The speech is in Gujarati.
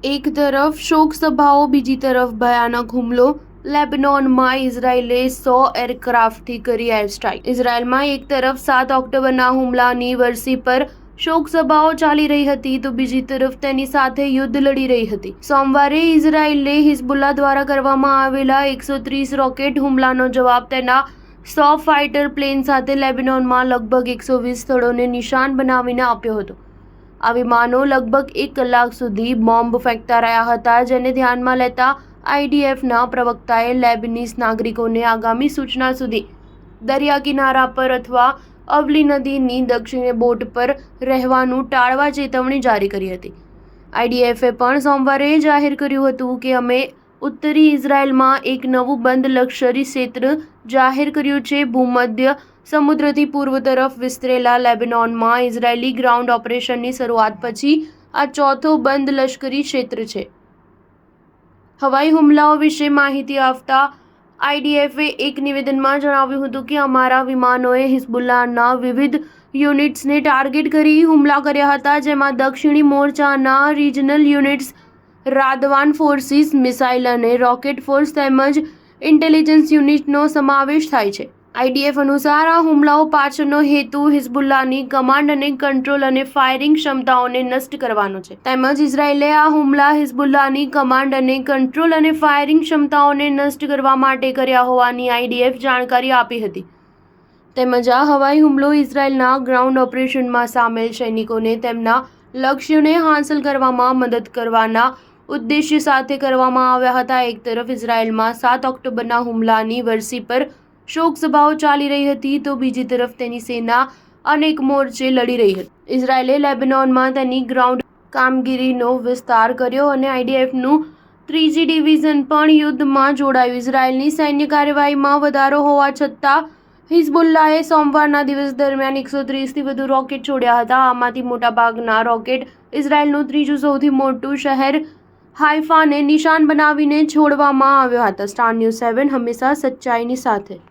એક તરફ શોક સભાઓ, બીજી તરફ ભયાનક હુમલો. લેબનોનમાં ઇઝરાયેલે 100 એરક્રાફ્ટથી કરી એર સ્ટ્રાઇક. ઇઝરાયેલમાં એક તરફ 7 ઓક્ટોબરના હુમલાની વરસી પર શોક સભાઓ ચાલી રહી હતી તો બીજી તરફ તેની સાથે યુદ્ધ લડી રહી હતી. સોમવારે ઇઝરાયેલે હિઝબુલ્લા દ્વારા કરવામાં આવેલા 130 રોકેટ હુમલાનો જવાબ તેના 100 ફાઇટર પ્લેન સાથે લેબનોનમાં લગભગ 120 સ્થળોને નિશાન બનાવીને આપ્યો હતો. આ વિમાનો લગભગ 1 કલાક સુધી બોમ્બ ફેંકતા રહ્યા હતા, જેને ધ્યાનમાં લેતા આઈડીએફના પ્રવક્તાએ લેબનીઝ નાગરિકોને આગામી સૂચના સુધી દરિયા કિનારા પર અથવા અવલી નદીની દક્ષિણે બોટ પર રહેવાનું ટાળવા ચેતવણી જારી કરી હતી. આઈડીએફે પણ સોમવારે જાહેર કર્યું હતું કે અમે ઉત્તરી ઇઝરાયેલમાં એક નવું બંધ લશ્કરી ક્ષેત્ર જાહેર કર્યું છે. ભૂમધ્ય સમુદ્રથી પૂર્વ તરફ વિસ્તરેલા લેબનોનમાં ઇઝરાયેલી ગ્રાઉન્ડ ઓપરેશનની શરૂઆત પછી આ ચોથો બંધ લશ્કરી ક્ષેત્ર છે. હવાઈ હુમલાઓ વિશે માહિતી આપતા આઈડીએફે એક નિવેદનમાં જણાવ્યું હતું કે અમારા વિમાનોએ હિઝબુલ્લાના વિવિધ યુનિટ્સને ટાર્ગેટ કરી હુમલા કર્યા હતા, જેમાં દક્ષિણી મોરચાના રિજનલ યુનિટ્સ, રાદવાન ફોર્સિસ, મિસાઇલ અને રોકેટ ફોર્સ તેમજ ઇન્ટેલિજન્સ યુનિટનો સમાવેશ થાય છે. આઈડીએફ અનુસાર આ હુમલાઓ પાછળનો હેતુ હિઝબુલ્લાની કમાન્ડ અને કંટ્રોલ અને ફાયરિંગ ક્ષમતાઓને નષ્ટ કરવાનો છે. તેમજ ઇઝરાયેલે આ હુમલા હિઝબુલ્લાની કમાન્ડ અને કંટ્રોલ અને ફાયરિંગ ક્ષમતાઓને નષ્ટ કરવા માટે કર્યા હોવાની આઈડીએફ જાણકારી આપી હતી. તેમજ આ હવાઈ હુમલો ઇઝરાયેલના ગ્રાઉન્ડ ઓપરેશનમાં સામેલ સૈનિકોને તેમના લક્ષ્યોને હાંસલ કરવામાં મદદ કરવાના ઉદ્દેશ્ય સાથે કરવામાં આવ્યા હતા. એક તરફ ઇઝરાયેલમાં 7 ઓક્ટોબરના હુમલાની વરસી પર શોક સભાઓ ચાલી રહી હતી તો બીજી તરફ તેની સેના અનેક મોરચે લડી રહી હતી. ઇઝરાયેલે લેબનોનમાં તેની ગ્રાઉન્ડ કામગીરીનો વિસ્તાર કર્યો અને આઈડીએફનું 3જી ડિવિઝન પણ યુદ્ધમાં જોડાયું. ઇઝરાયેલની સૈન્ય કાર્યવાહીમાં વધારો હોવા છતાં હિઝબુલ્લાએ સોમવારના દિવસ દરમિયાન 130થી વધુ રોકેટ છોડ્યા હતા. આમાંથી મોટાભાગના રોકેટ ઇઝરાયેલનું ત્રીજું સૌથી મોટું શહેર હાઇફાને નિશાન બનાવીને છોડવામાં આવ્યા હતા. સ્ટાર ન્યૂઝ 7 હંમેશા સચ્ચાઈની સાથે.